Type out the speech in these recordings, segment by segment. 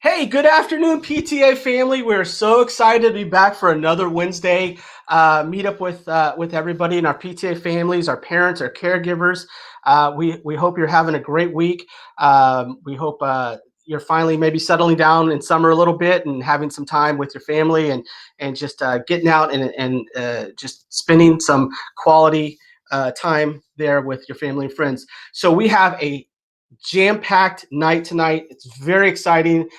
Hey, good afternoon, PTA family. We're so excited to be back for another Wednesday meetup with everybody in our PTA families, our parents, our caregivers. We hope you're having a great week. We hope you're finally maybe settling down in summer a little bit and having some time with your family and just getting out and just spending some quality time there with your family and friends. So we have a jam-packed night tonight. It's very exciting.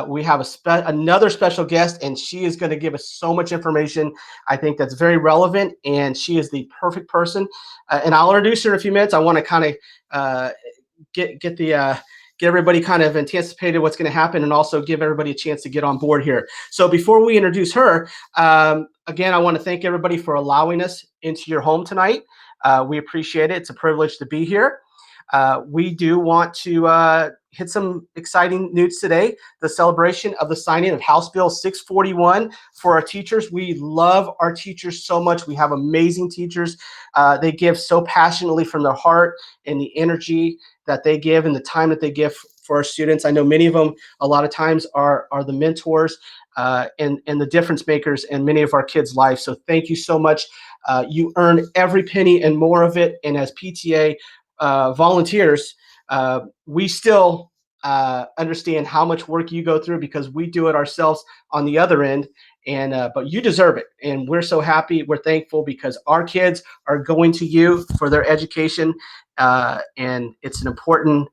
We have another special guest, and she is going to give us so much information. I think that's very relevant, and she is the perfect person. And I'll introduce her in a few minutes. I want to kind of get everybody kind of anticipated what's going to happen, and also give everybody a chance to get on board here. So before we introduce her, again, I want to thank everybody for allowing us into your home tonight. We appreciate it. It's a privilege to be here. We do want to hit some exciting news today. The celebration of the signing of House Bill 641 for our teachers. We love our teachers so much. We have amazing teachers. They give so passionately from their heart, and the energy that they give and the time that they give for our students. I know many of them a lot of times are the mentors and the difference makers in many of our kids' lives. So thank you so much. You earn every penny and more of it. And as PTA volunteers, we still understand how much work you go through because we do it ourselves on the other end. And but you deserve it, and we're so happy. We're thankful because our kids are going to you for their education, and it's an important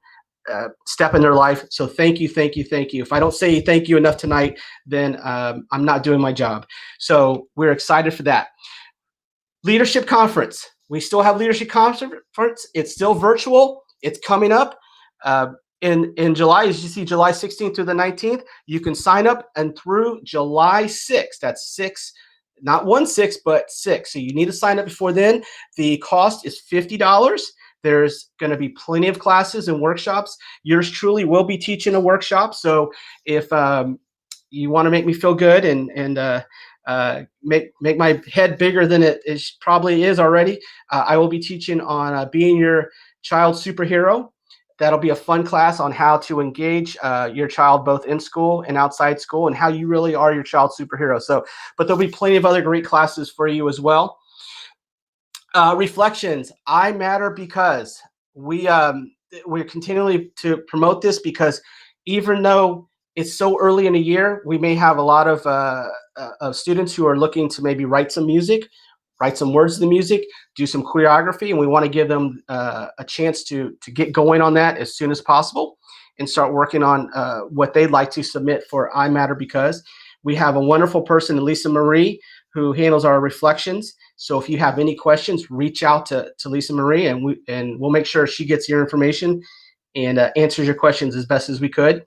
step in their life. So thank you, thank you, thank you. If I don't say thank you enough tonight, then I'm not doing my job. So we're excited for that. Leadership Conference. We still have Leadership Conference. It's still virtual. It's coming up in July. As you see, July 16th through the 19th. You can sign up and through July 6th. That's 6, not 1-6, but 6. So you need to sign up before then. The cost is $50. There's going to be plenty of classes and workshops. Yours truly will be teaching a workshop. So if you want to make me feel good and make my head bigger than it probably is already, I will be teaching on being your child's superhero. That'll be a fun class on how to engage your child both in school and outside school, and how you really are your child's superhero. So, but there'll be plenty of other great classes for you as well. Reflections. I matter because we're continually to promote this, because even though it's so early in the year, we may have a lot of students who are looking to maybe write some music, write some words to the music, do some choreography, and we want to give them a chance to get going on that as soon as possible and start working on what they'd like to submit for I Matter Because. We have a wonderful person, Lisa Marie, who handles our reflections. So if you have any questions, reach out to Lisa Marie, and we'll make sure she gets your information and answers your questions as best as we could.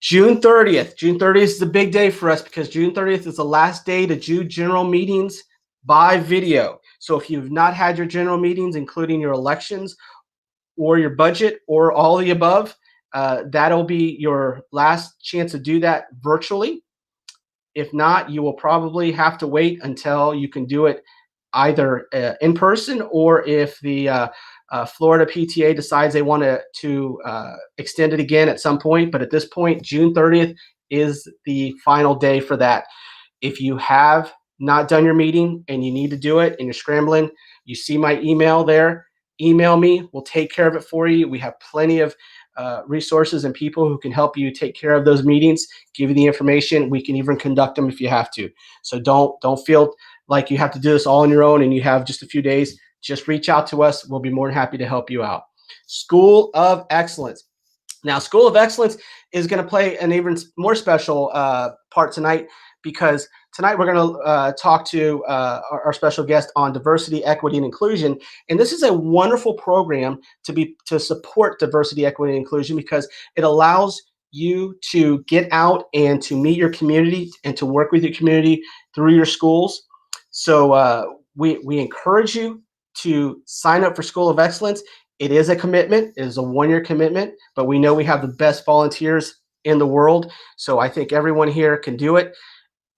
June 30th. June 30th is the big day for us, because June 30th is the last day to do general meetings by video. So if you've not had your general meetings, including your elections or your budget or all the above, that'll be your last chance to do that virtually. If not, you will probably have to wait until you can do it either in person, or if the Florida PTA decides they want to extend it again at some point. But at this point, June 30th is the final day for that. If you have not done your meeting and you need to do it and you're scrambling, you see my email there. Email me. We'll take care of it for you. We have plenty of resources and people who can help you take care of those meetings, give you the information. We can even conduct them if you have to. So don't feel like you have to do this all on your own and you have just a few days. Just reach out to us. We'll be more than happy to help you out. School of Excellence. Now, School of Excellence is going to play an even more special part tonight, because tonight we're going to talk to our special guest on diversity, equity, and inclusion. And this is a wonderful program to support diversity, equity, and inclusion, because it allows you to get out and to meet your community and to work with your community through your schools. So we encourage you to sign up for School of Excellence. It is a commitment. It is a one-year commitment, but we know we have the best volunteers in the world. So I think everyone here can do it.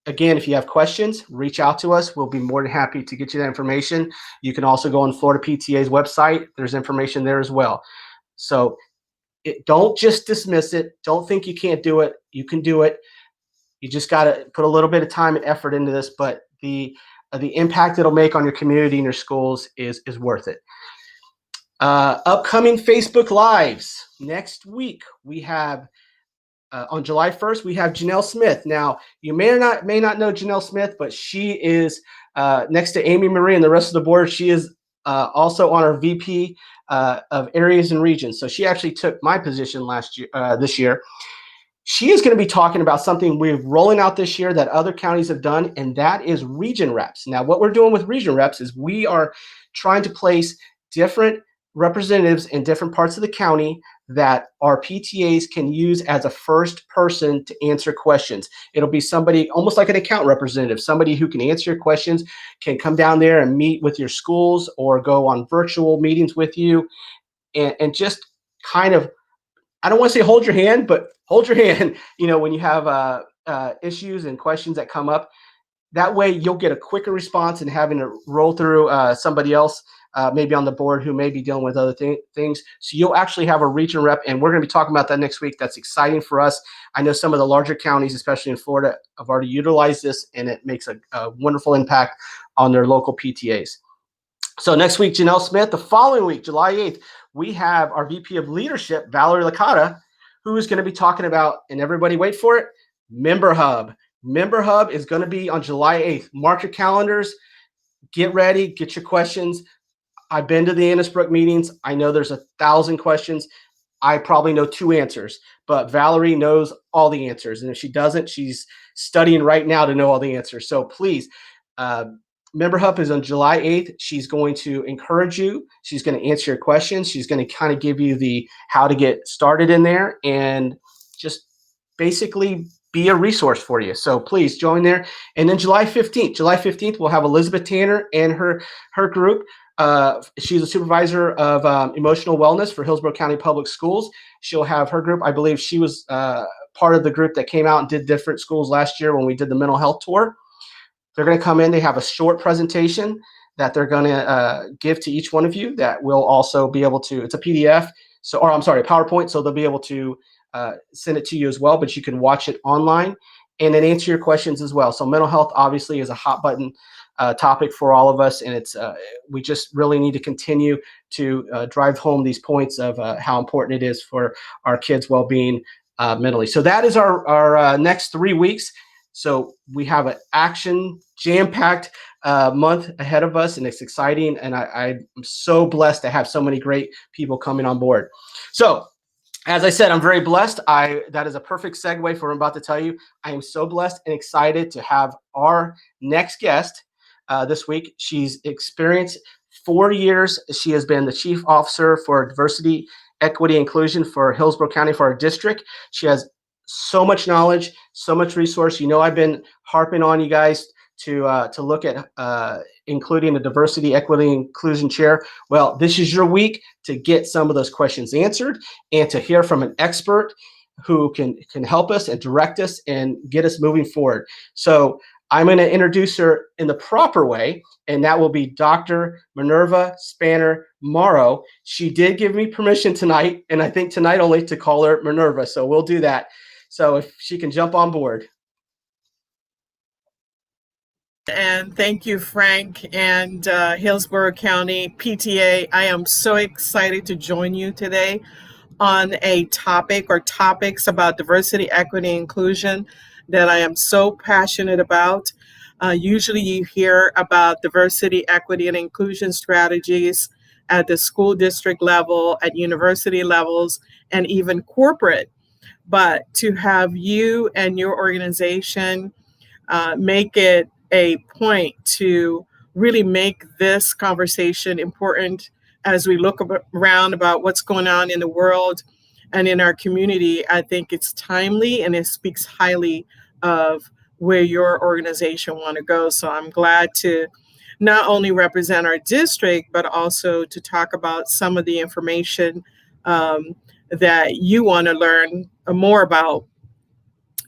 Again, if you have questions, reach out to us. We'll be more than happy to get you that information. You can also go on Florida PTA's website. There's information there as well. So don't just dismiss it. Don't think you can't do it. You can do it. You just got to put a little bit of time and effort into this, but the impact it'll make on your community and your schools is worth it. Upcoming Facebook Lives. Next week, we have, on July 1st, we have Janelle Smith. Now, you may not know Janelle Smith, but she is next to Amy Marie and the rest of the board. She is also on our VP of Areas and Regions. So she actually took my position this year. She is going to be talking about something we're rolling out this year that other counties have done, and that is region reps. Now, what we're doing with region reps is we are trying to place different representatives in different parts of the county that our PTAs can use as a first person to answer questions. It'll be somebody almost like an account representative, somebody who can answer your questions, can come down there and meet with your schools or go on virtual meetings with you, and just kind of, I don't want to say hold your hand, but hold your hand, when you have issues and questions that come up. That way you'll get a quicker response than having to roll through somebody else, maybe on the board, who may be dealing with other things. So you'll actually have a region rep, and we're going to be talking about that next week. That's exciting for us. I know some of the larger counties, especially in Florida, have already utilized this, and it makes a wonderful impact on their local PTAs. So next week, Janelle Smith. The following week, July 8th, we have our VP of Leadership, Valerie Licata, who is going to be talking about, and everybody wait for it, Member Hub. Member Hub is going to be on July 8th. Mark your calendars. Get ready. Get your questions. I've been to the Annisbrook meetings. I know there's 1,000 questions. I probably know 2 answers, but Valerie knows all the answers. And if she doesn't, she's studying right now to know all the answers. So please, Member Hub is on July 8th. She's going to encourage you. She's going to answer your questions. She's going to kind of give you the how to get started in there and just basically be a resource for you. So please join there. And then July 15th, we'll have Elizabeth Tanner and her group. She's a supervisor of emotional wellness for Hillsborough County Public Schools. She'll have her group. I believe she was part of the group that came out and did different schools last year when we did the mental health tour. They're going to come in. They have a short presentation that they're going to give to each one of you that will also be able to, it's a PDF, a PowerPoint, so they'll be able to send it to you as well, but you can watch it online and then answer your questions as well. So mental health obviously is a hot button topic for all of us, and it's we just really need to continue to drive home these points of how important it is for our kids' well-being mentally. So that is our next 3 weeks. So we have an action jam-packed month ahead of us, and it's exciting. And I'm so blessed to have so many great people coming on board. So as I said, I'm very blessed. That is a perfect segue for what I'm about to tell you. I am so blessed and excited to have our next guest this week. She's experienced 4 years. She has been the Chief Officer for Diversity, Equity, Inclusion for Hillsborough County for our district. She has so much knowledge, so much resource. I've been harping on you guys to look at including a diversity, equity, inclusion chair. Well, this is your week to get some of those questions answered and to hear from an expert who can help us and direct us and get us moving forward. So I'm going to introduce her in the proper way, and that will be Dr. Minerva Spanner-Morrow. She did give me permission tonight, and I think tonight only, to call her Minerva, so we'll do that. So if she can jump on board. And thank you, Frank, and Hillsborough County PTA. I am so excited to join you today on a topic or topics about diversity, equity, inclusion that I am so passionate about. Usually you hear about diversity, equity, and inclusion strategies at the school district level, at university levels, and even corporate. But to have you and your organization make it a point to really make this conversation important as we look around about what's going on in the world and in our community. I think it's timely, and it speaks highly of where your organization want to go. So I'm glad to not only represent our district, but also to talk about some of the information that you want to learn more about.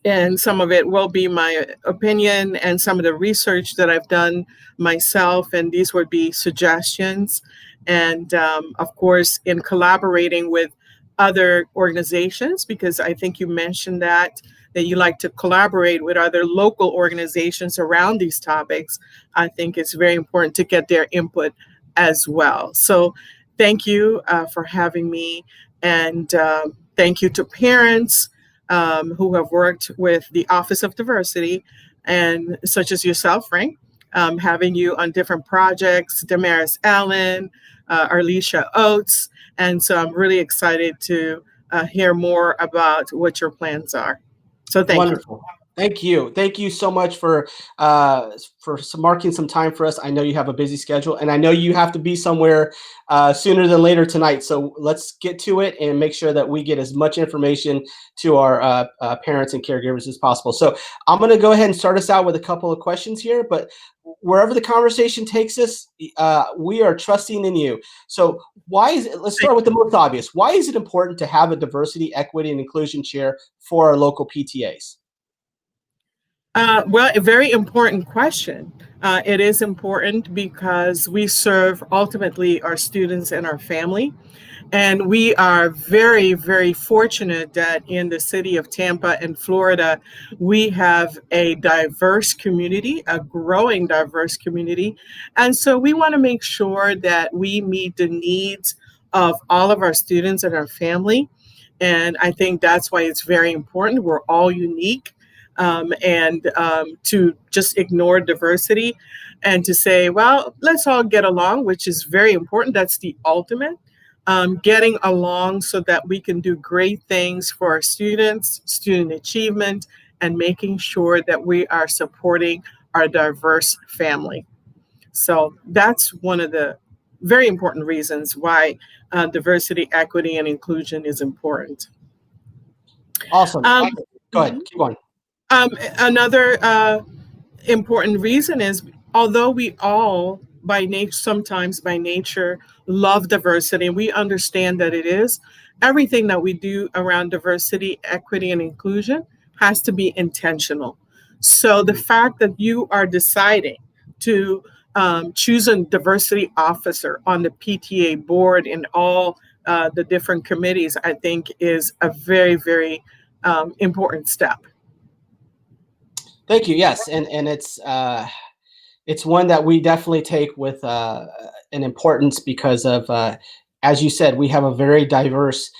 And some of it will be my opinion and some of the research that I've done myself. And these would be suggestions. And of course, in collaborating with other organizations, because I think you mentioned that you like to collaborate with other local organizations around these topics. I think it's very important to get their input as well. So thank you for having me, and thank you to parents who have worked with the Office of Diversity, and such as yourself, Frank, having you on different projects, Damaris Allen, Arlisha Oates. And so I'm really excited to hear more about what your plans are. So thank you. Wonderful. Thank you. Thank you so much for marking some time for us. I know you have a busy schedule, and I know you have to be somewhere sooner than later tonight. So let's get to it and make sure that we get as much information to our parents and caregivers as possible. So I'm going to go ahead and start us out with a couple of questions here, but wherever the conversation takes us, we are trusting in you. So why is it, let's start with the most obvious. Why is it important to have a diversity, equity, and inclusion chair for our local PTAs? Well, a very important question. It is important because we serve ultimately our students and our family. And we are very, very fortunate that in the city of Tampa in Florida, we have a diverse community, a growing diverse community. And so we want to make sure that we meet the needs of all of our students and our family. And I think that's why it's very important. We're all unique. And to just ignore diversity and to say, well, let's all get along, which is very important. That's the ultimate. Getting along so that we can do great things for our students, student achievement, and making sure that we are supporting our diverse family. So that's one of the very important reasons why diversity, equity, and inclusion is important. Awesome. Go ahead. Keep going. Another important reason is, although we all by nature, sometimes by nature, love diversity, and we understand that it is, everything that we do around diversity, equity, and inclusion has to be intentional. So the fact that you are deciding to choose a diversity officer on the PTA board and all the different committees, I think is a very, very important step. Thank you. Yes, and it's one that we definitely take with an importance because of, as you said, we have a very diverse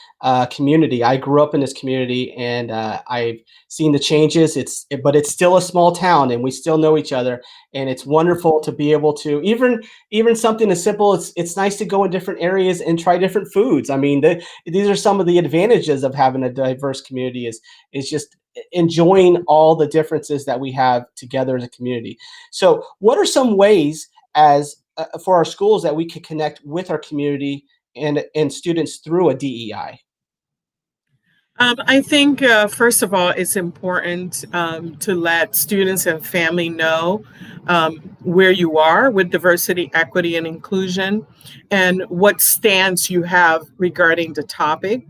community. I grew up in this community, and I've seen the changes. But it's still a small town, and we still know each other. And it's wonderful to be able to even something as simple. It's nice to go in different areas and try different foods. I mean, these are some of the advantages of having a diverse community. Is just enjoying all the differences that we have together as a community. So, what are some ways as for our schools that we can connect with our community and students through a DEI? I think, first of all, it's important to let students and family know where you are with diversity, equity, and inclusion, and what stance you have regarding the topic.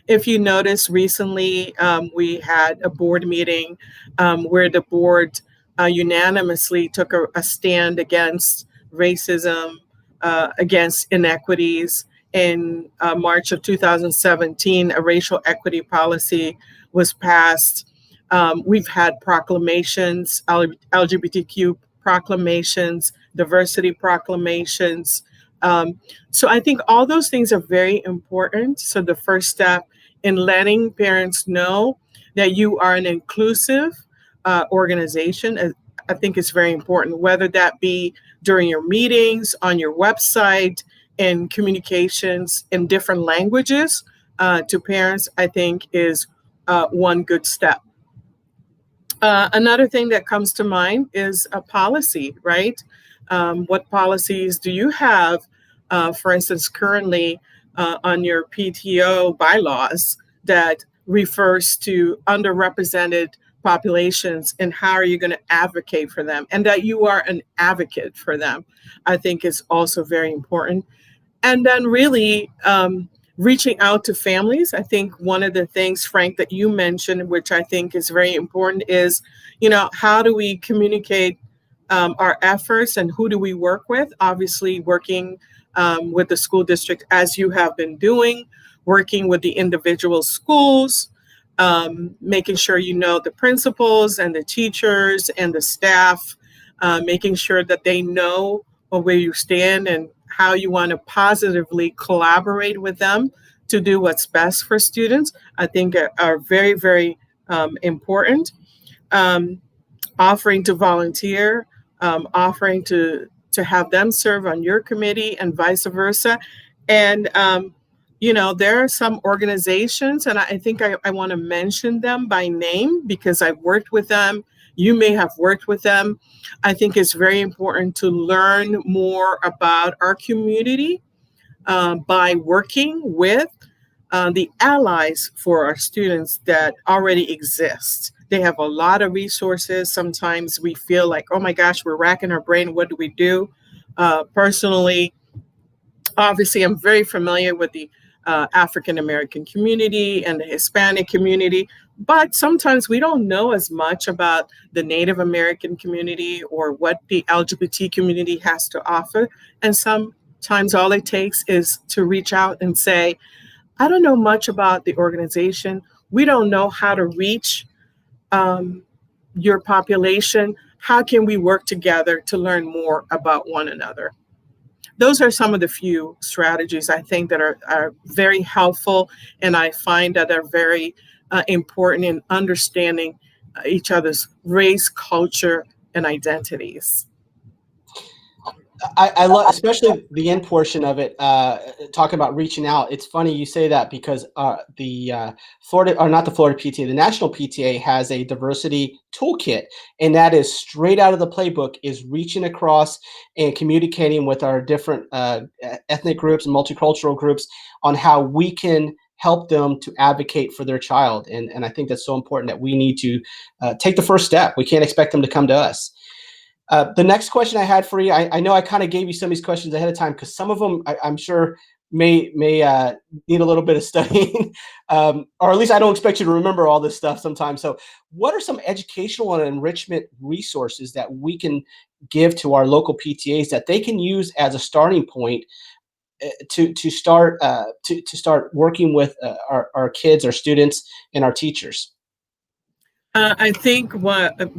If you notice, recently we had a board meeting where the board unanimously took a stand against racism, against inequities. In March of 2017, a racial equity policy was passed. We've had proclamations, LGBTQ proclamations, diversity proclamations. So I think all those things are very important. So the first step in letting parents know that you are an inclusive organization, I think is very important, whether that be during your meetings, on your website, in communications in different languages to parents, I think is one good step. Another thing that comes to mind is a policy, right? What policies do you have, for instance, currently on your PTO bylaws that refers to underrepresented populations, and how are you going to advocate for them, and that you are an advocate for them, I think is also very important. And then really reaching out to families. I think one of the things, Frank, that you mentioned, which I think is very important, is, how do we communicate our efforts and who do we work with? Obviously, working with the school district as you have been doing, working with the individual schools, making sure you know the principals and the teachers and the staff, making sure that they know where you stand and how you want to positively collaborate with them to do what's best for students, I think are very, very important. Um, Offering to volunteer, offering to have them serve on your committee and vice versa. And there are some organizations, and I think I want to mention them by name because I've worked with them. You may have worked with them. I think it's very important to learn more about our community by working with the allies for our students that already exist. They have a lot of resources. Sometimes we feel like, oh my gosh, we're racking our brain. What do we do? Personally, obviously, I'm very familiar with the African American community and the Hispanic community, but sometimes we don't know as much about the Native American community or what the LGBT community has to offer. And sometimes all it takes is to reach out and say, I don't know much about the organization. We don't know how to reach your population. How can we work together to learn more about one another? Those are some of the few strategies I think that are very helpful, and I find that are very important in understanding each other's race, culture, and identities. I love, especially the end portion of it, talking about reaching out. It's funny you say that because the Florida, or not the Florida PTA, the National PTA has a diversity toolkit, and that is straight out of the playbook, is reaching across and communicating with our different ethnic groups and multicultural groups on how we can help them to advocate for their child. And I think that's so important that we need to take the first step. We can't expect them to come to us. The next question I had for you, I know I kind of gave you some of these questions ahead of time because some of them I'm sure may need a little bit of studying, or at least I don't expect you to remember all this stuff sometimes. So, what are some educational and enrichment resources that we can give to our local PTAs that they can use as a starting point to start working with our kids, our students, and our teachers? I think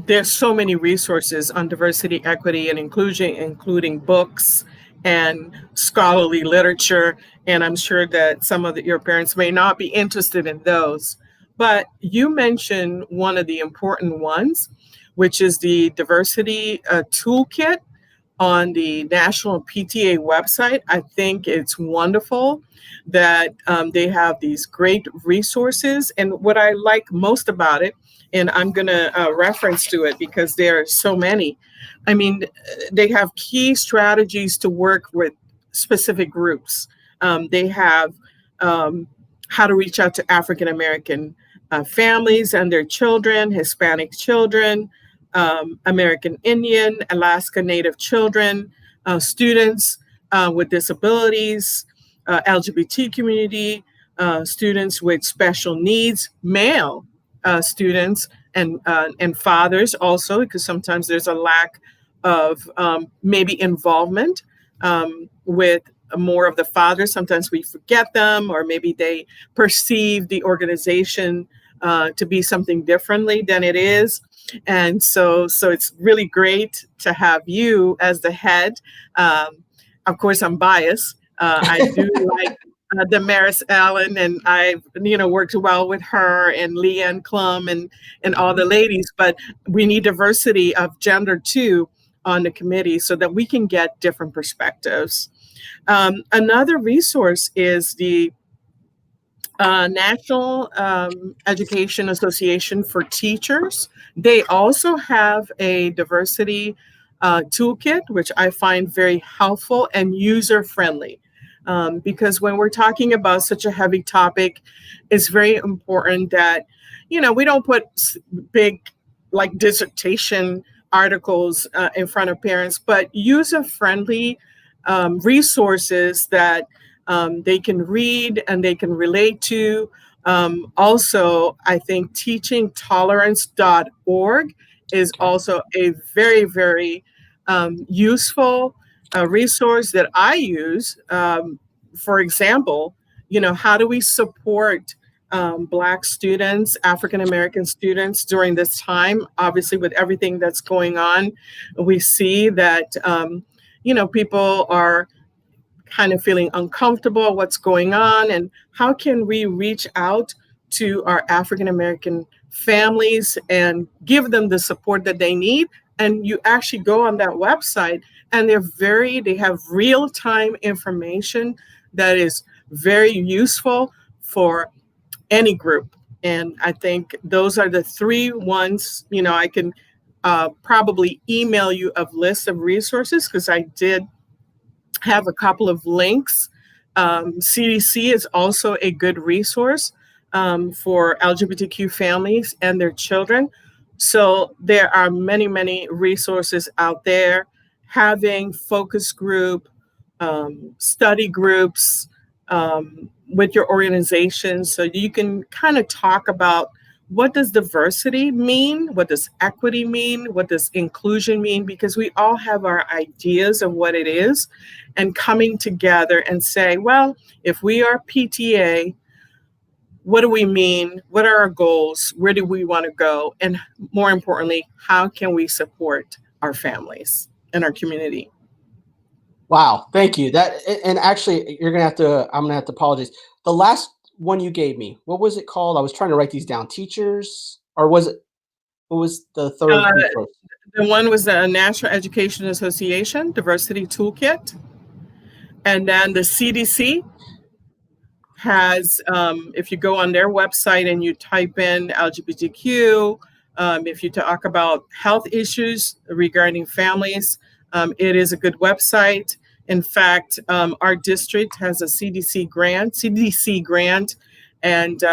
there's so many resources on diversity, equity, and inclusion, including books and scholarly literature. And I'm sure that some of your parents may not be interested in those. But you mentioned one of the important ones, which is the diversity toolkit on the National PTA website. I think it's wonderful that they have these great resources. And what I like most about it, and I'm going to reference to it because there are so many. I mean, they have key strategies to work with specific groups. They have how to reach out to African American families and their children, Hispanic children, American Indian, Alaska Native children, students with disabilities, LGBT community, students with special needs, male students, and fathers also, because sometimes there's a lack of maybe involvement with more of the fathers. Sometimes we forget them, or maybe they perceive the organization to be something differently than it is. And so it's really great to have you as the head. Of course, I'm biased. I do like Damaris Allen, and I've worked well with her and Leanne Klum and all the ladies. But we need diversity of gender too on the committee so that we can get different perspectives. Another resource is the National Education Association for Teachers. They also have a diversity toolkit, which I find very helpful and user-friendly. Because when we're talking about such a heavy topic, it's very important that, we don't put big, like, dissertation articles in front of parents, but user-friendly resources that they can read and they can relate to. Also, I think teachingtolerance.org is also a very, very useful resource that I use. For example, how do we support Black students, African American students during this time? Obviously, with everything that's going on, we see that people are kind of feeling uncomfortable what's going on, and how can we reach out to our African American families and give them the support that they need. And you actually go on that website, and they have real-time information that is very useful for any group. And I think those are the three ones. I can probably email you a list of resources, because I did have a couple of links. CDC is also a good resource for LGBTQ families and their children. So there are many, many resources out there. Having focus group, study groups with your organization, so you can kind of talk about, what does diversity mean? What does equity mean? What does inclusion mean? Because we all have our ideas of what it is, and coming together and say, well, if we are PTA, what do we mean? What are our goals? Where do we want to go? And more importantly, how can we support our families and our community? Wow, thank you. And actually, I'm gonna have to apologize. The last one you gave me, what was it called? I was trying to write these down. Teachers, or what was the third Uh, resource? the one was the National Education Association Diversity Toolkit. And then the CDC has, if you go on their website and you type in LGBTQ, if you talk about health issues regarding families, it is a good website. In fact, our district has a CDC grant, and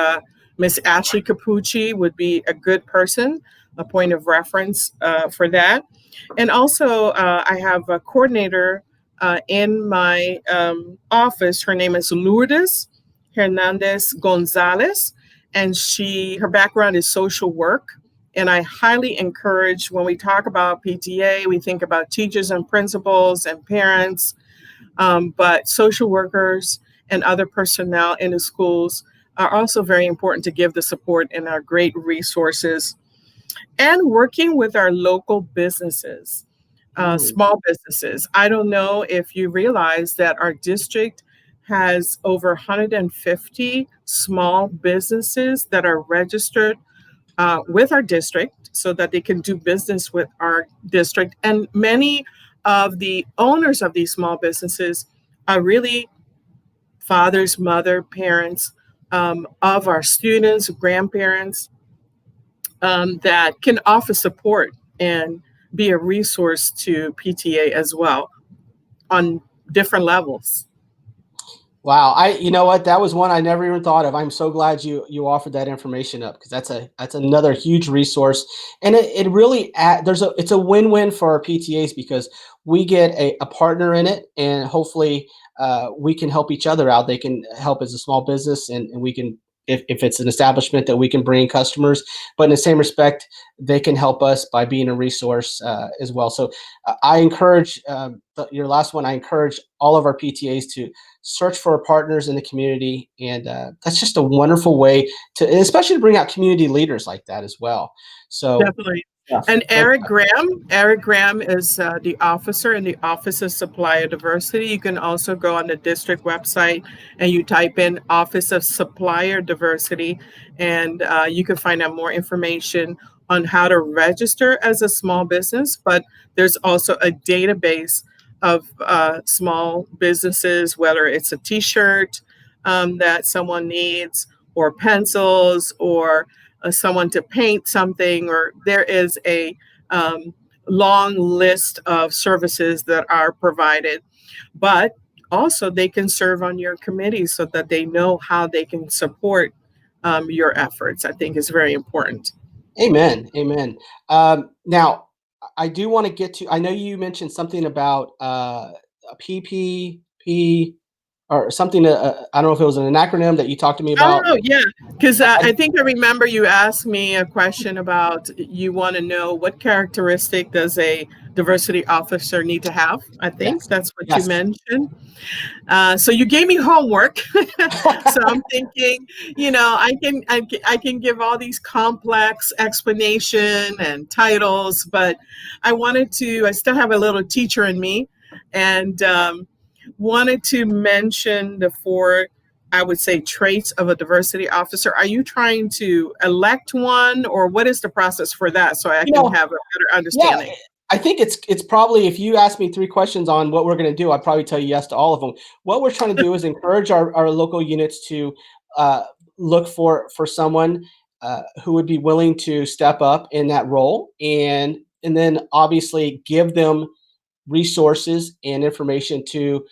Miss Ashley Capucci would be a good person, a point of reference for that. And also, I have a coordinator in my office. Her name is Lourdes Hernandez Gonzalez, and her background is social work. And I highly encourage, when we talk about PTA, we think about teachers and principals and parents, but social workers and other personnel in the schools are also very important to give the support and our great resources. And working with our local businesses, small businesses. I don't know if you realize that our district has over 150 small businesses that are registered with our district, so that they can do business with our district. And many of the owners of these small businesses are really fathers, mother, parents of our students, grandparents, that can offer support and be a resource to PTA as well on different levels. Wow, you know what? That was one I never even thought of. I'm so glad you offered that information up, because that's another huge resource, and it really it's a win-win for our PTAs, because we get a partner in it, and hopefully we can help each other out. They can help as a small business, and we can, if it's an establishment, that we can bring in customers, but in the same respect, they can help us by being a resource as well. So I encourage your last one. I encourage all of our PTAs to search for partners in the community, and that's just a wonderful way to, and especially to bring out community leaders like that as well. So Definitely. yeah, And Eric Graham is the officer in the Office of Supplier Diversity. You can also go on the district website and you type in Office of Supplier Diversity, and you can find out more information on how to register as a small business. But there's also a database of small businesses, whether it's a T-shirt that someone needs, or pencils, or someone to paint something, or there is a long list of services that are provided. But also, they can serve on your committee so that they know how they can support your efforts. I think is very important. amen, amen. Now, I do want to get to. I know you mentioned something about a PPP. or something. I don't know if it was an acronym that you talked to me about. Oh, yeah, because I, I think I remember you asked me a question about you want to know what characteristic does a diversity officer need to have. I think yes, that's what you yes. mentioned. So you gave me homework. So I'm thinking, I can give all these complex explanation and titles, but I still have a little teacher in me, and wanted to mention the four, I would say, traits of a diversity officer. Are you trying to elect one, or what is the process for that so I You can know, have a better yeah, understanding? I think it's probably, if you ask me 3 questions on what we're gonna do, I'd probably tell you yes to all of them. What we're trying to do is encourage our local units to, uh, look for someone, who would be willing to step up in that role, and then obviously give them resources and information to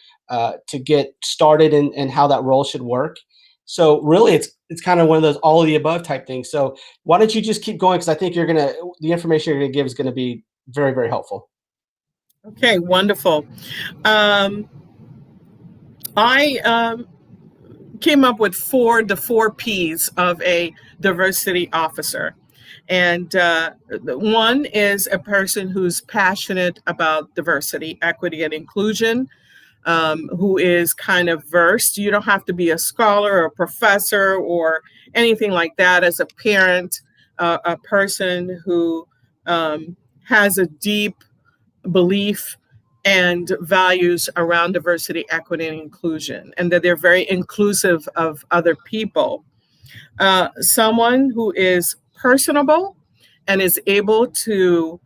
get started and how that role should work. So really, it's kind of one of those all of the above type things. So why don't you just keep going? Because I think the information you're gonna give is gonna be very, very helpful. Okay, wonderful. Um, I came up with the four P's of a diversity officer. And one is a person who's passionate about diversity, equity, and inclusion, who is kind of versed. You don't have to be a scholar or a professor or anything like that. As a parent, a person who has a deep belief and values around diversity, equity, and inclusion, and that they're very inclusive of other people. Someone who is personable and is able to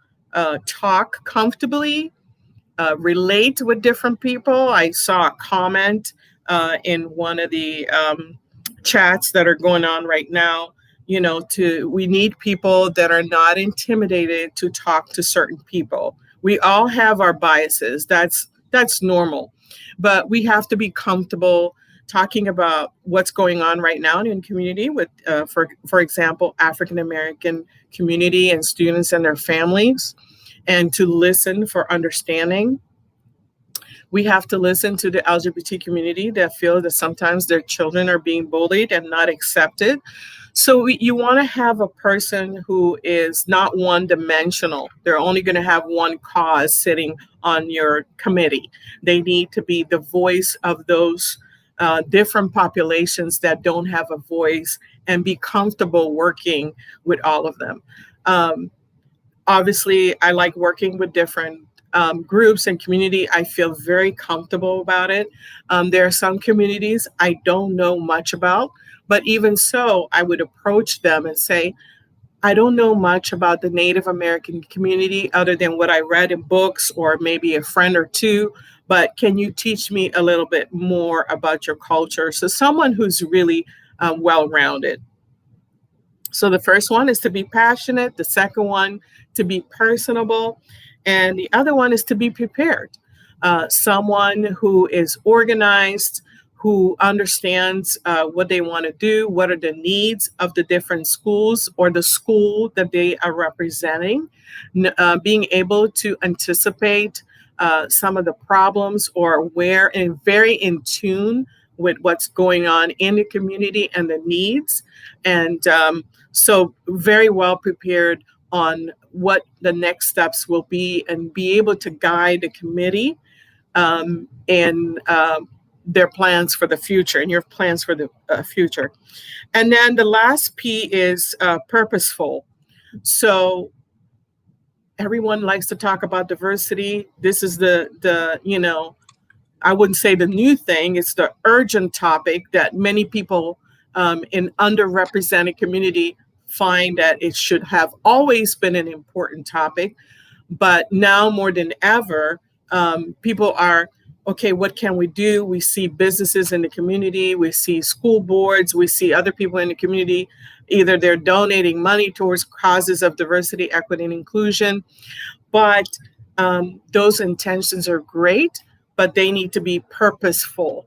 talk comfortably, relate with different people. I saw a comment in one of the chats that are going on right now. We need people that are not intimidated to talk to certain people. We all have our biases. That's normal, but we have to be comfortable talking about what's going on right now in the community with, for example, African American community and students and their families, and to listen for understanding. We have to listen to the LGBT community that feel that sometimes their children are being bullied and not accepted. So you want to have a person who is not one dimensional. They're only going to have one cause sitting on your committee. They need to be the voice of those different populations that don't have a voice, and be comfortable working with all of them. Um, Obviously, I like working with different groups and community. I feel very comfortable about it. There are some communities I don't know much about, but even so, I would approach them and say, I don't know much about the Native American community other than what I read in books or maybe a friend or two. But can you teach me a little bit more about your culture? So, someone who's really well rounded. So the first one is to be passionate, the second one to be personable, and the other one is to be prepared. Someone who is organized, who understands what they want to do, what are the needs of the different schools or the school that they are representing, being able to anticipate some of the problems, or where, and very in tune with what's going on in the community and the needs. And so very well prepared on what the next steps will be, and be able to guide the committee in their plans for the future, and your plans for the future. And then the last P is purposeful. So everyone likes to talk about diversity. This is the I wouldn't say the new thing. It's the urgent topic that many people in underrepresented community find that it should have always been an important topic. But now more than ever, people are, okay, what can we do? We see businesses in the community, we see school boards, we see other people in the community. Either they're donating money towards causes of diversity, equity, and inclusion, but those intentions are great, but they need to be purposeful.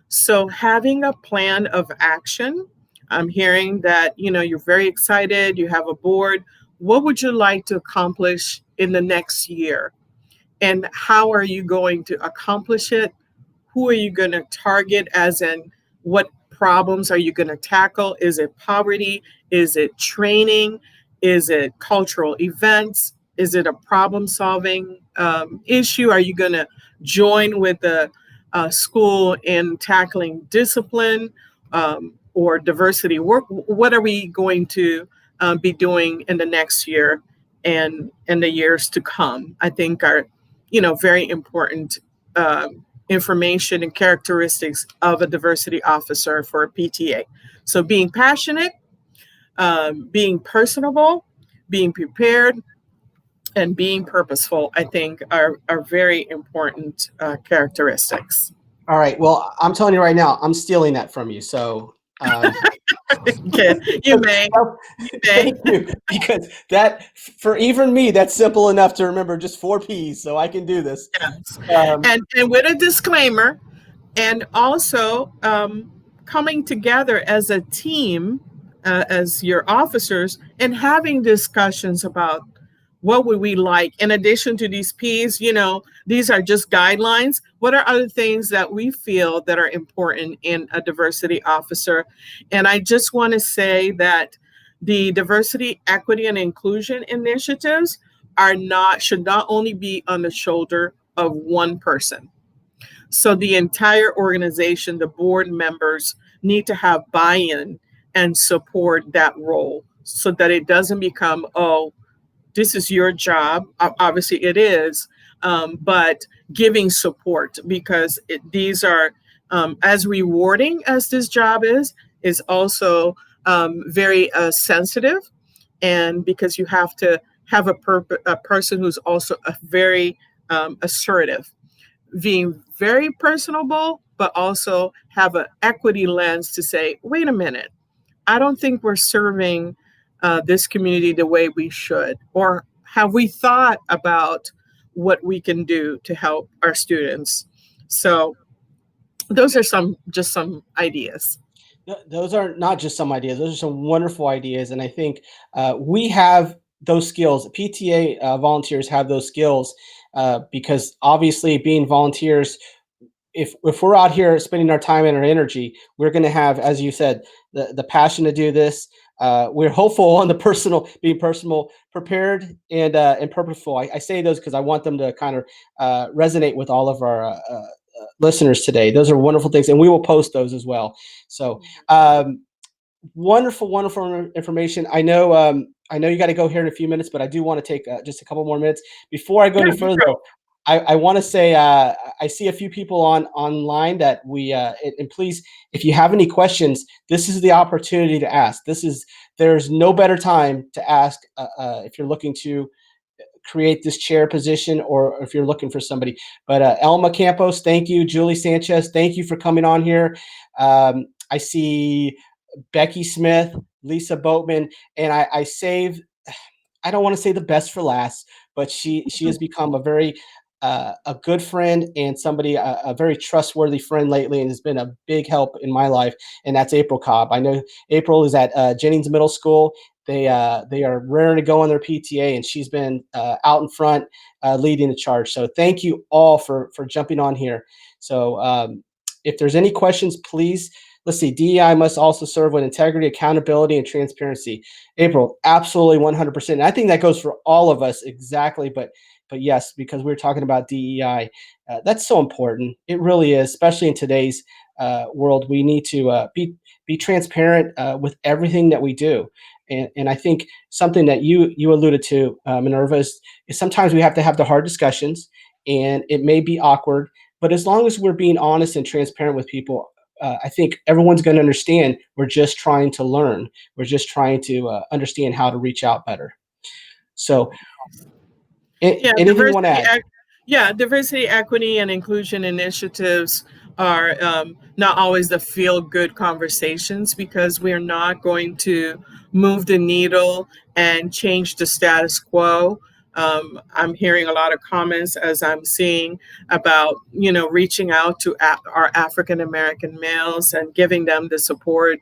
So having a plan of action, I'm hearing that you're very excited, you have a board. What would you like to accomplish in the next year? And how are you going to accomplish it? Who are you going to target, as in what problems are you going to tackle? Is it poverty? Is it training? Is it cultural events? Is it a problem solving issue? Are you going to join with the school in tackling discipline or diversity work? What are we going to be doing in the next year and in the years to come? I think are, very important information and characteristics of a diversity officer for a PTA. So being passionate, being personable, being prepared, and being purposeful, I think are very important characteristics. All right. Well, I'm telling you right now, I'm stealing that from you. So Okay, you may. thank you, because that, for even me, that's simple enough to remember just 4 P's, so I can do this. Yes. And with a disclaimer, and also coming together as a team, as your officers, and having discussions about what would we like in addition to these P's. These are just guidelines. What are other things that we feel that are important in a diversity officer? And I just want to say that the diversity, equity, and inclusion initiatives should not only be on the shoulder of one person. So the entire organization, the board members, need to have buy-in and support that role, so that it doesn't become, oh, this is your job. Obviously it is, but giving support, because these are, as rewarding as this job is also very sensitive. And because you have to have a person who's also very assertive, being very personable, but also have an equity lens to say, wait a minute, I don't think we're serving this community the way we should. Or have we thought about what we can do to help our students? So those are some ideas. Those are not just some ideas; those are some wonderful ideas, and I think we have those skills. PTA volunteers have those skills because obviously, being volunteers, if we're out here spending our time and our energy, we're going to have, as you said, the passion to do this. We're hopeful on the being personal, prepared, and purposeful. I say those because I want them to kind of resonate with all of our listeners today. Those are wonderful things, and we will post those as well. So wonderful information. I know you got to go here in a few minutes, but I do want to take just a couple more minutes before I go any further. I want to say I see a few people online that and please, if you have any questions, this is the opportunity to ask. There's no better time to ask if you're looking to create this chair position, or if you're looking for somebody. But Elma Campos, thank you. Julie Sanchez, thank you for coming on here. I see Becky Smith, Lisa Boatman, and I don't want to say the best for last, but she has become a good friend, and somebody, a very trustworthy friend lately, and has been a big help in my life. And that's April Cobb. I know April is at Jennings Middle School. They are raring to go on their PTA, and she's been out in front leading the charge. So thank you all for jumping on here. So if there's any questions, please. Let's see. DEI must also serve with integrity, accountability, and transparency. April, absolutely 100%. And I think that goes for all of us exactly. But yes, because we're talking about DEI, that's so important. It really is, especially in today's world. We need to be transparent with everything that we do. And I think something that you alluded to, Minerva, is sometimes we have to have the hard discussions, and it may be awkward. But as long as we're being honest and transparent with people, I think everyone's going to understand we're just trying to learn. We're just trying to understand how to reach out better. So anything you want to add? Diversity, equity, and inclusion initiatives are not always the feel-good conversations, because we're not going to move the needle and change the status quo. I'm hearing a lot of comments, as I'm seeing, about reaching out to our African American males and giving them the support,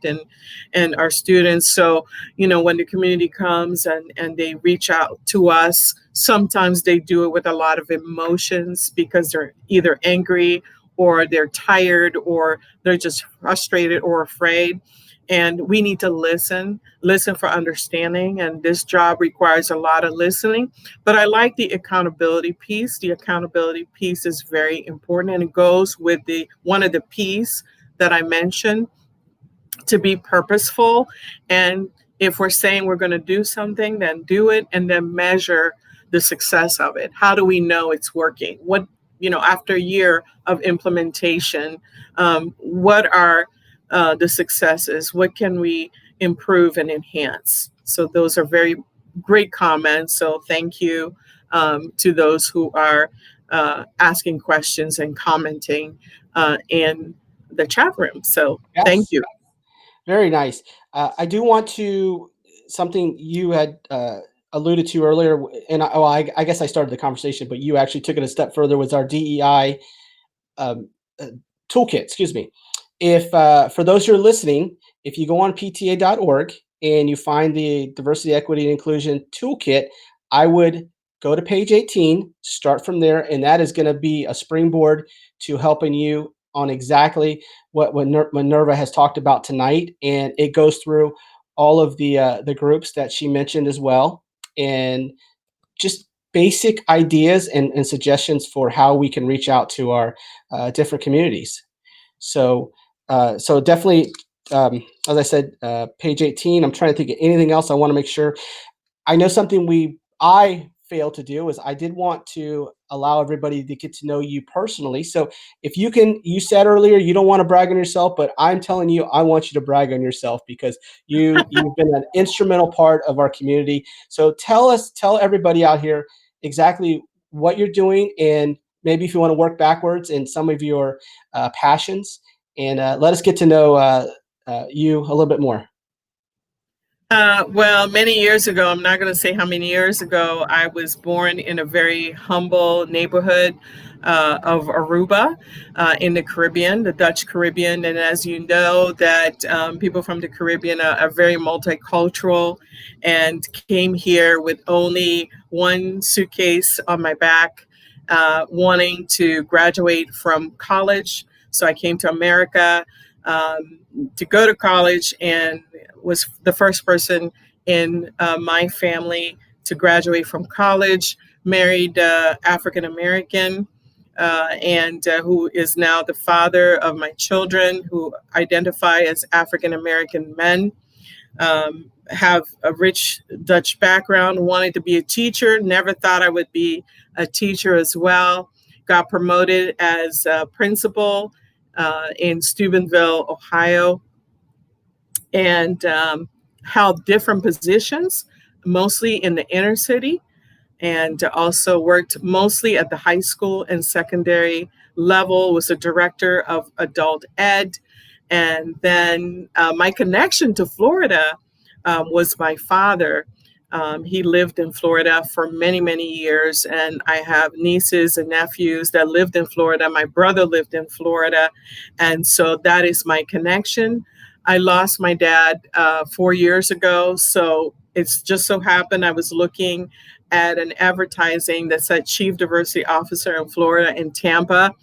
and our students. So when the community comes and they reach out to us, sometimes they do it with a lot of emotions, because they're either angry or they're tired, or they're just frustrated or afraid. And we need to listen for understanding. And this job requires a lot of listening. But I like the accountability piece. The accountability piece is very important, and it goes with the one of the P's that I mentioned, to be purposeful. And if we're saying we're going to do something, then do it, and then measure the success of it. How do we know it's working? What, after a year of implementation, what are the successes? What can we improve and enhance? So those are very great comments. So thank you to those who are asking questions and commenting in the chat room. So thank Yes, you. very nice. I do want to something you had alluded to earlier, and I guess I started the conversation, but you actually took it a step further. Was our DEI um, uh, toolkit? Excuse me. If for those who are listening, if you go on PTA.org and you find the Diversity, Equity, and Inclusion toolkit, I would go to page 18, start from there, and that is going to be a springboard to helping you on exactly what Minerva has talked about tonight, and it goes through all of the groups that she mentioned as well, and just basic ideas and suggestions for how we can reach out to our different communities. So, so definitely, as I said, page 18. I'm trying to think of anything else I want to make sure. I know something I failed to do is I did want to allow everybody to get to know you personally. So if you said earlier you don't want to brag on yourself, but I'm telling you, I want you to brag on yourself because you've been an instrumental part of our community. So tell everybody out here exactly what you're doing, and maybe if you want to work backwards in some of your passions, and let us get to know you a little bit more. Well, many years ago, I'm not going to say how many years ago, I was born in a very humble neighborhood of Aruba in the Caribbean, the Dutch Caribbean. And as you know, that people from the Caribbean are very multicultural, and came here with only one suitcase on my back, wanting to graduate from college. So I came to America to go to college, and was the first person in my family to graduate from college, married African American, and who is now the father of my children, who identify as African American men. Have a rich Dutch background, wanted to be a teacher, never thought I would be a teacher as well. Got promoted as a principal in Steubenville, Ohio, and held different positions, mostly in the inner city, and also worked mostly at the high school and secondary level, was a director of adult ed. And then my connection to Florida was my father. He lived in Florida for many, many years, and I have nieces and nephews that lived in Florida. My brother lived in Florida, and so that is my connection. I lost my dad 4 years ago, so it's just so happened I was looking at an advertising that said Chief Diversity Officer in Florida in Tampa.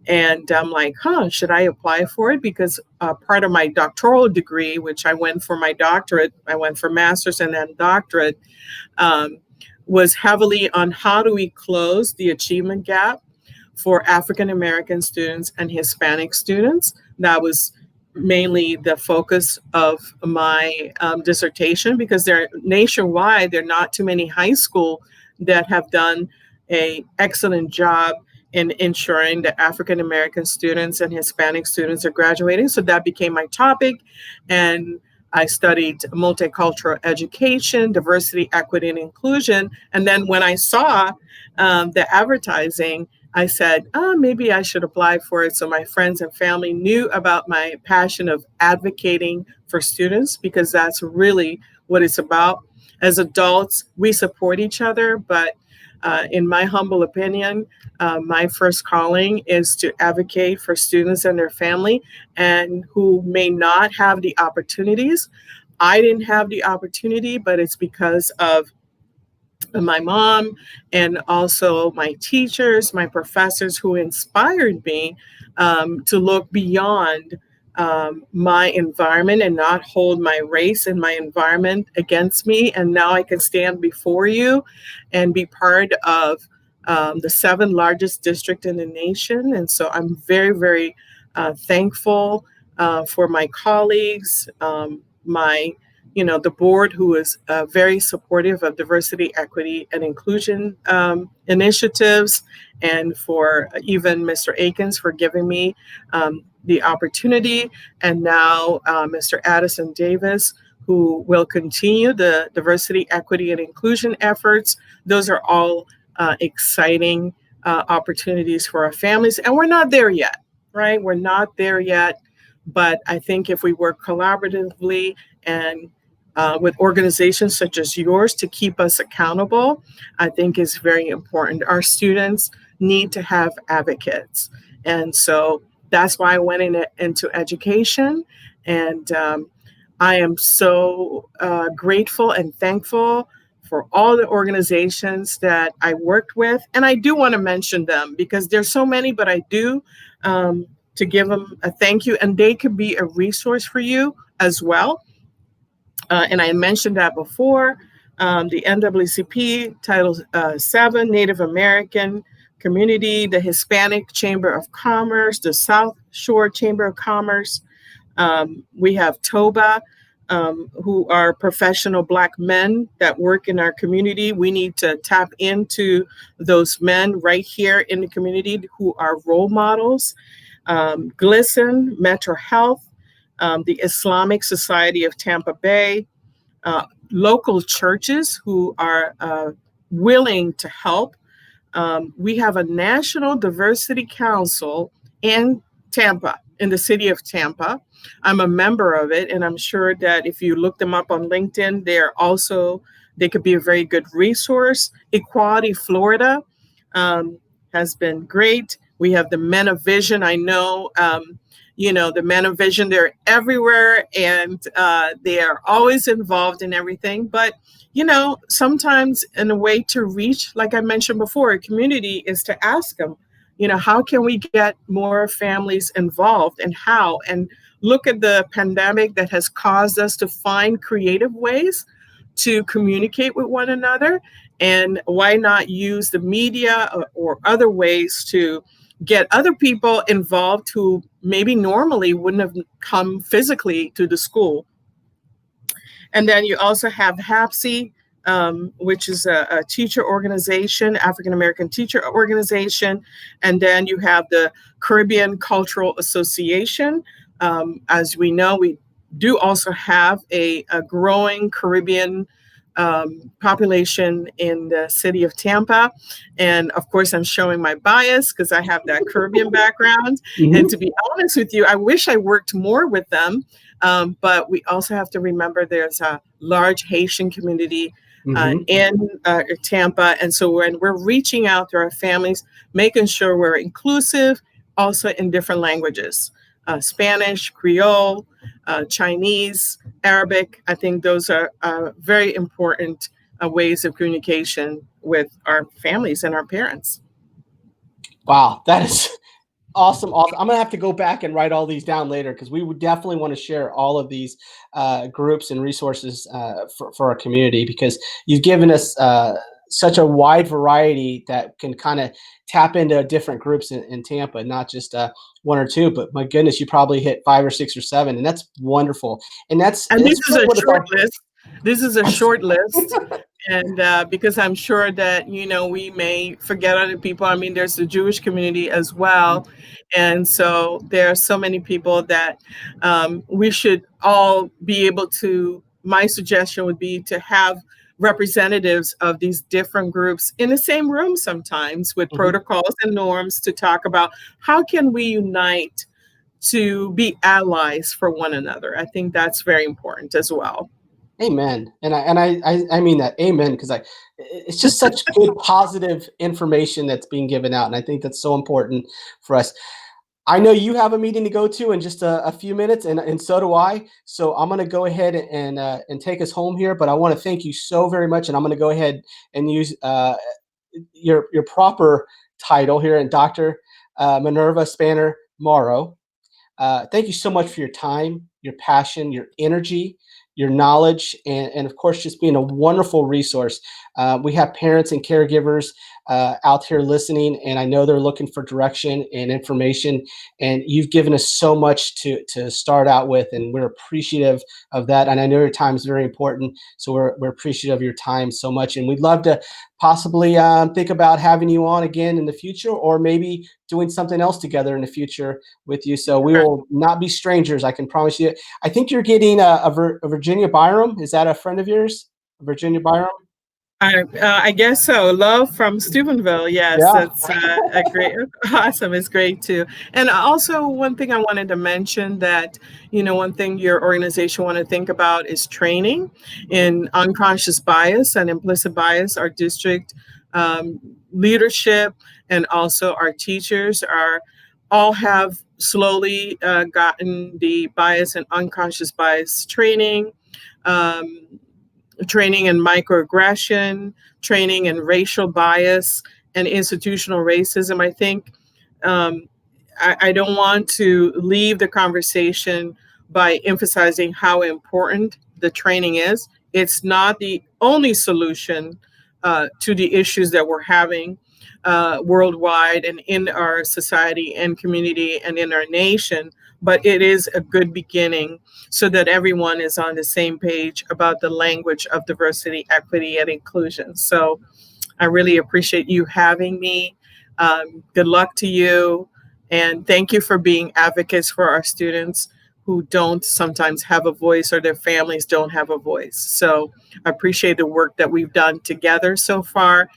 And I'm like, should I apply for it? Because part of my doctoral degree, which I went for my doctorate, I went for master's and then doctorate, um, was heavily on how do we close the achievement gap for African American students and Hispanic students. That was mainly the focus of my dissertation, because they're nationwide. There are not too many high school that have done an excellent job in ensuring that African American students and Hispanic students are graduating. So that became my topic. And I studied multicultural education, diversity, equity, and inclusion. And then when I saw the advertising, I said, maybe I should apply for it. So my friends and family knew about my passion of advocating for students, because that's really what it's about. As adults, we support each other, but in my humble opinion, my first calling is to advocate for students and their family, and who may not have the opportunities. I didn't have the opportunity, but it's because of my mom, and also my teachers, my professors who inspired me to look beyond my environment and not hold my race and my environment against me. And now I can stand before you and be part of the seventh largest district in the nation. And so I'm very, very thankful for my colleagues, the board, who is very supportive of diversity, equity, and inclusion initiatives, and for even Mr. Akins for giving me the opportunity, and now Mr. Addison Davis, who will continue the diversity, equity, and inclusion efforts. Those are all exciting opportunities for our families, and we're not there yet, right? We're not there yet, but I think if we work collaboratively and with organizations such as yours to keep us accountable, I think is very important. Our students need to have advocates. And so that's why I went into education. And I am so grateful and thankful for all the organizations that I worked with. And I do want to mention them because there's so many, but I do to give them a thank you. And they could be a resource for you as well. And I mentioned that before, the NAACP Title VII, Native American Community, the Hispanic Chamber of Commerce, the South Shore Chamber of Commerce. We have TOBA, who are professional Black men that work in our community. We need to tap into those men right here in the community who are role models. GLSEN, Metro Health, the Islamic Society of Tampa Bay, local churches who are willing to help. We have a National Diversity Council in Tampa, in the city of Tampa. I'm a member of it, and I'm sure that if you look them up on LinkedIn, they could be a very good resource. Equality Florida has been great. We have the Men of Vision. I know, the Men of Vision, they're everywhere, and they are always involved in everything. But, sometimes in a way to reach, like I mentioned before, a community is to ask them, how can we get more families involved, and how? And look at the pandemic that has caused us to find creative ways to communicate with one another. And why not use the media or other ways to get other people involved who maybe normally wouldn't have come physically to the school. And then you also have HAPSI, which is a teacher organization, African American teacher organization. And then you have the Caribbean Cultural Association. As we know, we do also have a growing Caribbean population in the city of Tampa. And of course, I'm showing my bias because I have that Caribbean background. Mm-hmm. And to be honest with you, I wish I worked more with them. But we also have to remember there's a large Haitian community in Tampa. And so when we're reaching out to our families, making sure we're inclusive, also in different languages, Spanish, Creole, Chinese, Arabic. I think those are very important ways of communication with our families and our parents. Wow, that is awesome. I'm going to have to go back and write all these down later because we would definitely want to share all of these groups and resources for our community, because you've given us such a wide variety that can kind of tap into different groups in Tampa, not just one or two, but my goodness, you probably hit 5 or 6 or 7, and that's wonderful. And this is a short list. This is a short list. And because I'm sure that, we may forget other people. I mean, there's the Jewish community as well. And so there are so many people that we should all be able to, my suggestion would be to have representatives of these different groups in the same room sometimes with protocols and norms to talk about how can we unite to be allies for one another. I think that's very important as well. Amen. And I mean that. Amen. Because it's just such good positive information that's being given out. And I think that's so important for us. I know you have a meeting to go to in just a few minutes, and so do I. So I'm going to go ahead and take us home here. But I want to thank you so very much, and I'm going to go ahead and use your proper title here, and Dr. Minerva Spanner-Morrow. Thank you so much for your time, your passion, your energy, your knowledge, and of course, just being a wonderful resource. We have parents and caregivers out here listening, and I know they're looking for direction and information. And you've given us so much to start out with, and we're appreciative of that. And I know your time is very important, so we're appreciative of your time so much. And we'd love to possibly think about having you on again in the future, or maybe doing something else together in the future with you. So we will not be strangers, I can promise you. I think you're getting a Virginia Byram. Is that a friend of yours, Virginia Byram? I guess so. Love from Steubenville. Yes, Yeah. that's a great, awesome. It's great too. And also, one thing I wanted to mention that, one thing your organization want to think about is training in unconscious bias and implicit bias. Our district leadership and also our teachers are all have slowly gotten the bias and unconscious bias training. Um, Training in microaggression, training in racial bias and institutional racism. I think um, I don't want to leave the conversation by emphasizing how important the training is. It's not the only solution to the issues that we're having worldwide and in our society and community and in our nation, but it is a good beginning so that everyone is on the same page about the language of diversity, equity, and inclusion. So I really appreciate you having me. Good luck to you. And thank you for being advocates for our students who don't sometimes have a voice or their families don't have a voice. So I appreciate the work that we've done together so far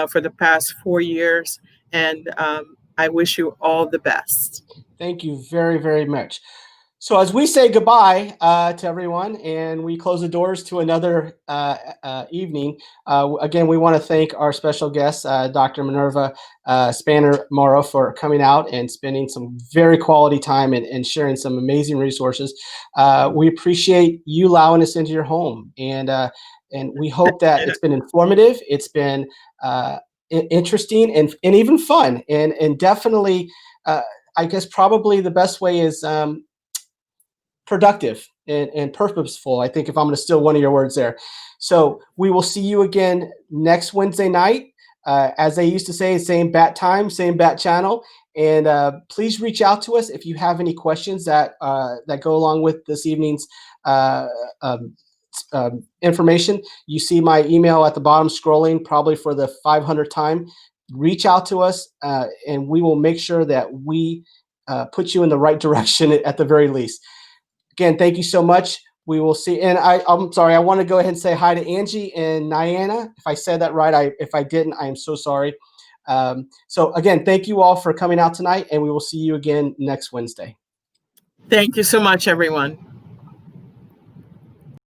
for the past 4 years. And I wish you all the best. Thank you very, very much. So as we say goodbye to everyone, and we close the doors to another evening, again, we want to thank our special guest, Dr. Minerva Spanner-Morrow, for coming out and spending some very quality time and sharing some amazing resources. We appreciate you allowing us into your home, and we hope that it's been informative, it's been interesting, and even fun, and definitely, I guess probably the best way is productive and purposeful, I think, if I'm going to steal one of your words there. So we will see you again next Wednesday night. As they used to say, same bat time, same bat channel. And please reach out to us if you have any questions that go along with this evening's information. You see my email at the bottom scrolling, probably for the 500th time. Reach out to us, and we will make sure that we put you in the right direction at the very least. Again, thank you so much. We will see. And I'm sorry, I want to go ahead and say hi to Angie and Niana. If I said that right, if I didn't, I am so sorry. So again, thank you all for coming out tonight, and we will see you again next Wednesday. Thank you so much, everyone.